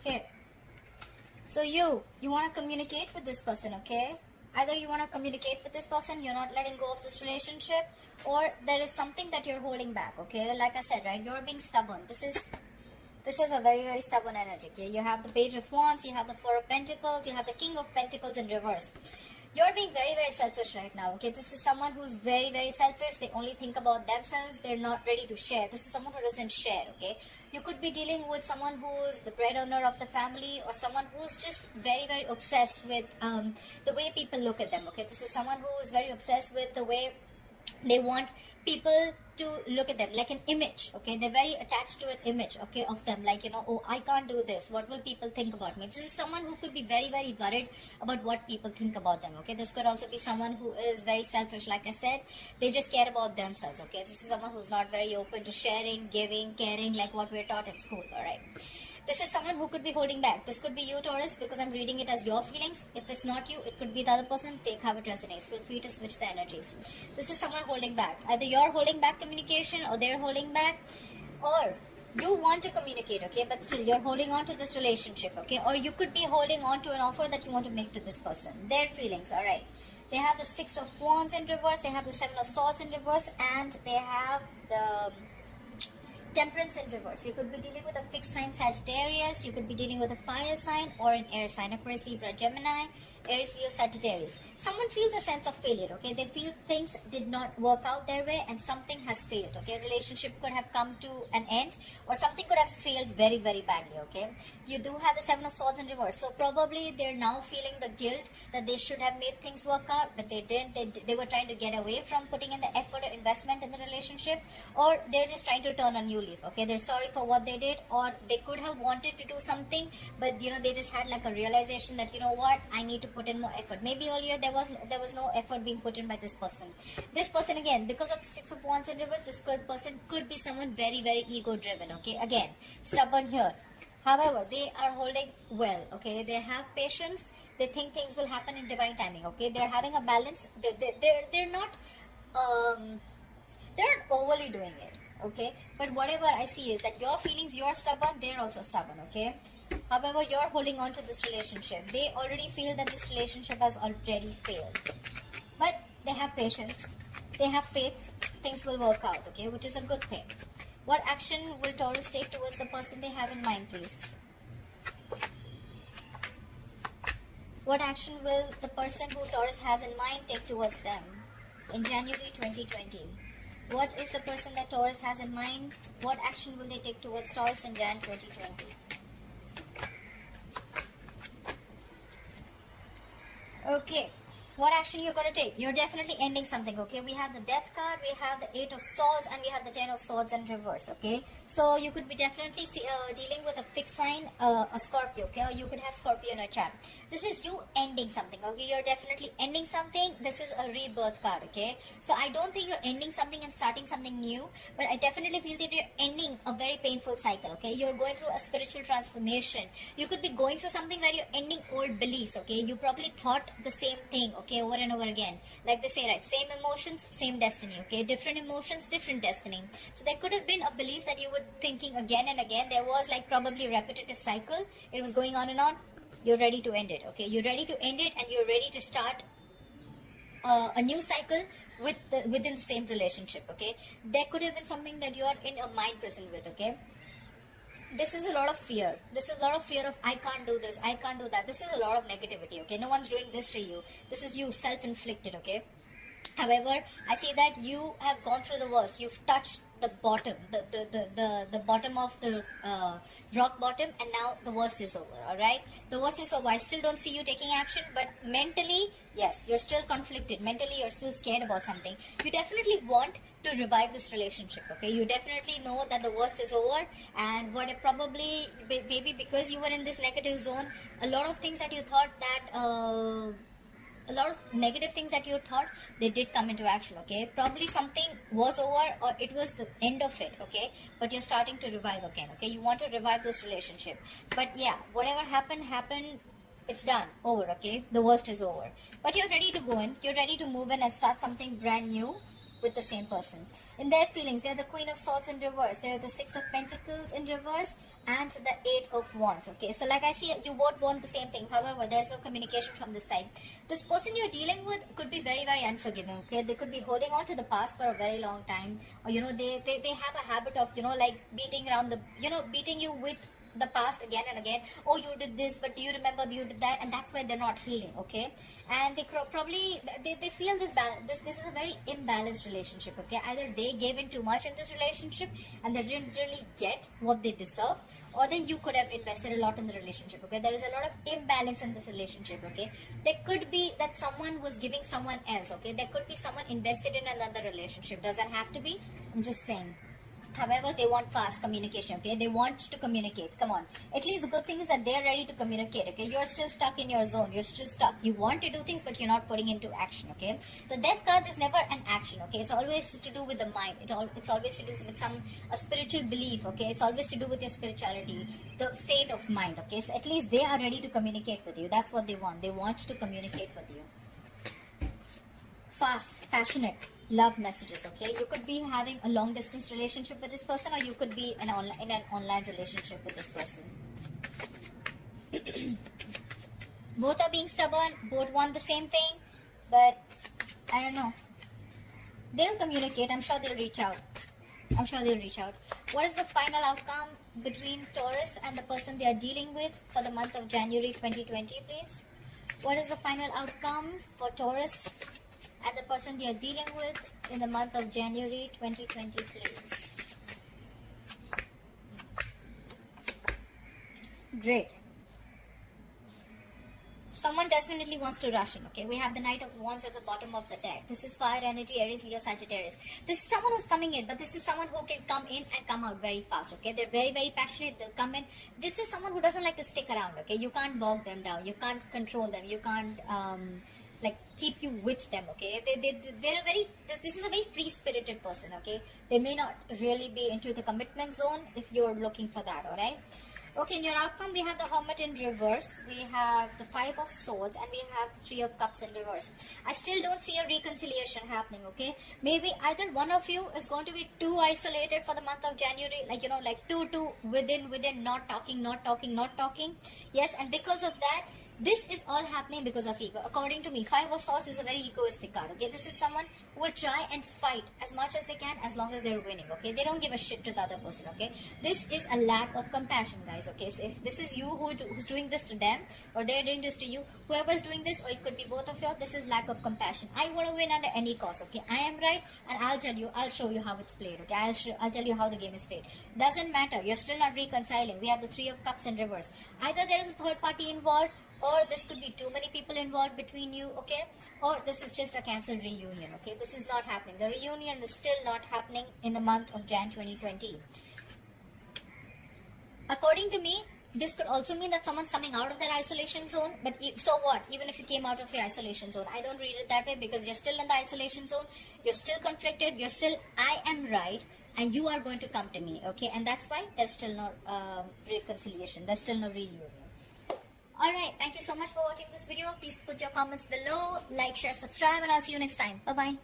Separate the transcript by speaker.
Speaker 1: Okay. So you want to communicate with this person, okay? Either you want to communicate with this person, you're not letting go of this relationship, or there is something that you're holding back, okay? Like I said, right, you're being stubborn. This is a very, very stubborn energy, okay? You have the Page of Wands, you have the Four of Pentacles, you have the King of Pentacles in reverse. You're being very, very selfish right now, okay? This is someone who's very, very selfish. They only think about themselves. They're not ready to share. This is someone who doesn't share, okay? You could be dealing with someone who's the breadwinner of the family, or someone who's just very, very obsessed with the way people look at them, okay? This is someone who is very obsessed with the way they want people to look at them, like an image, okay? They're very attached to an image, okay, of them, like, you know, oh, I can't do this, what will people think about me? This is someone who could be very, very worried about what people think about them, okay? This could also be someone who is very selfish. Like I said, they just care about themselves, okay? This is someone who's not very open to sharing, giving, caring, like what we're taught in school, all right? This is someone who could be holding back. This could be you, Taurus, because I'm reading it as your feelings. If it's not you, it could be the other person. Take how it resonates. Feel free to switch the energies. This is someone holding back. Either you're holding back communication, or they're holding back, or you want to communicate, okay, but still you're holding on to this relationship, okay? Or you could be holding on to an offer that you want to make to this person. Their feelings, all right? They have the Six of Wands in reverse. They have the Seven of Swords in reverse, and they have the Temperance in reverse. You could be dealing with a fixed sign Sagittarius, you could be dealing with a fire sign or an air sign, Aquarius, Libra, Gemini, Aries, Leo, Sagittarius. Someone feels a sense of failure, okay? They feel things did not work out their way and something has failed, okay? A relationship could have come to an end, or something could have failed very, very badly, okay? You do have the Seven of Swords in reverse, so probably they're now feeling the guilt that they should have made things work out, but they didn't. They were trying to get away from putting in the effort or investment in the relationship, or they're just trying to turn a new leaf, okay? They're sorry for what they did, or they could have wanted to do something, but you know, they just had like a realization that, you know what, I need to put in more effort. Maybe earlier there was no effort being put in by this person. This person, again, because of the Six of Wands in reverse, this person could be someone very, very ego driven, okay? Again, stubborn here. However, they are holding well, okay? They have patience. They think things will happen in divine timing, okay? They're having a balance. They're not overly doing it, okay? But whatever I see is that your feelings, you're stubborn, they're also stubborn, okay? However, you're holding on to this relationship. They already feel that this relationship has already failed. But they have patience. They have faith. Things will work out, okay? Which is a good thing. What action will Taurus take towards the person they have in mind, please? What action will the person who Taurus has in mind take towards them in January 2020? What is the person that Taurus has in mind? What action will they take towards Taurus in Jan 2020? Okay, what action you're going to take? You're definitely ending something, okay? We have the Death card, we have the Eight of Swords, and we have the Ten of Swords in reverse, okay? So you could be definitely dealing with a fixed sign, a Scorpio, okay? Or you could have Scorpio in a chart. This is you ending something, okay? You're definitely ending something. This is a rebirth card, okay? So I don't think you're ending something and starting something new, but I definitely feel that you're ending a very painful cycle, okay? You're going through a spiritual transformation. You could be going through something where you're ending old beliefs, okay? You probably thought the same thing, okay, over and over again. Like they say, right, same emotions, same destiny, okay? Different emotions, different destiny. So there could have been a belief that you were thinking again and again. There was like probably a repetitive cycle. It was going on and on. You're ready to end it, okay? You're ready to end it, and you're ready to start a new cycle within the same relationship, okay? There could have been something that you're in a mind prison with, okay? This is a lot of fear. This is a lot of fear of, I can't do this, I can't do that. This is a lot of negativity, okay? No one's doing this to you. This is you self-inflicted, okay? However, I see that you have gone through the worst. You've touched the bottom, the bottom of the rock bottom, and now the worst is over, alright? The worst is over. I still don't see you taking action, but mentally, yes, you're still conflicted. Mentally, you're still scared about something. You definitely want to revive this relationship, okay? You definitely know that the worst is over, and what it probably, maybe because you were in this negative zone, a lot of things that you thought that a lot of negative things that you thought, they did come into action, okay? Probably something was over, or it was the end of it, okay? But you're starting to revive again, okay? You want to revive this relationship. But yeah, whatever happened, it's done, over, okay? The worst is over. But you're ready to go in, you're ready to move in and start something brand new with the same person. In their feelings, they're the Queen of Swords in reverse, they're the Six of Pentacles in reverse, and the 8 of Wands. Okay, so like I see, you both want the same thing. However, there's no communication from this side. This person you're dealing with could be very, very unforgiving. Okay, they could be holding on to the past for a very long time, or they have a habit of like beating around the beating you with the past again and again. Oh, you did this, but do you remember you did that? And that's why they're not healing. Okay, and they probably they feel this is a very imbalanced relationship. Okay, either they gave in too much in this relationship and they didn't really get what they deserve, or then you could have invested a lot in the relationship. Okay, there is a lot of imbalance in this relationship. Okay, there could be that someone was giving someone else. Okay, there could be someone invested in another relationship. Doesn't have to be, I'm just saying. However, they want fast communication. Okay, they want to communicate. Come on, at least the good thing is that they're ready to communicate. Okay, you're still stuck in your zone. You're still stuck. You want to do things, but you're not putting into action. Okay, the death card is never an action. Okay, it's always to do with the mind. It's always to do with a spiritual belief. Okay, it's always to do with your spirituality, the state of mind. Okay, so at least they are ready to communicate with you. That's what they want. They want to communicate with you. Fast, passionate love messages. Okay, you could be having a long distance relationship with this person, or you could be in an online relationship with this person. Both are being stubborn, both want the same thing, but I don't know. They'll communicate. I'm sure they'll reach out. What is the final outcome between Taurus and the person they are dealing with for the month of January 2020, please? What is the final outcome for Taurus and the person they are dealing with in the month of January 2020, please? Great. Someone definitely wants to rush in. Okay, we have the Knight of Wands at the bottom of the deck. This is fire energy, Aries, Leo, Sagittarius. This is someone who's coming in, but this is someone who can come in and come out very fast. Okay, they're very, very passionate. They'll come in. This is someone who doesn't like to stick around. Okay, you can't bog them down. You can't control them. You can't keep you with them. Okay, they're a very, this is a very free spirited person. Okay, they may not really be into the commitment zone if you're looking for that. All right. Okay, in your outcome, we have the Hermit in reverse, we have the 5 of Swords, and we have the 3 of Cups in reverse. I still don't see a reconciliation happening. Okay, maybe either one of you is going to be too isolated for the month of January, like too within, not talking. Yes, and because of that, this is all happening because of ego. According to me, 5 of Swords is a very egoistic card. Okay, this is someone who will try and fight as much as they can as long as they're winning. Okay, they don't give a shit to the other person. Okay, this is a lack of compassion, guys. Okay, so if this is you who's doing this to them, or they're doing this to you, whoever's doing this, or it could be both of you, this is lack of compassion. I want to win under any cost. Okay, I am right, and I'll show you how it's played. Okay, I'll tell you how the game is played. Doesn't matter. You're still not reconciling. We have the 3 of Cups in reverse. Either there is a third party involved, or this could be too many people involved between you. Okay, or this is just a cancelled reunion. Okay, this is not happening. The reunion is still not happening in the month of Jan 2020. According to me, this could also mean that someone's coming out of their isolation zone. But so what? Even if you came out of your isolation zone, I don't read it that way, because you're still in the isolation zone. You're still conflicted. You're still, I am right, and you are going to come to me. Okay, and that's why there's still no reconciliation. There's still no reunion. Alright, thank you so much for watching this video. Please put your comments below, like, share, subscribe, and I'll see you next time. Bye-bye.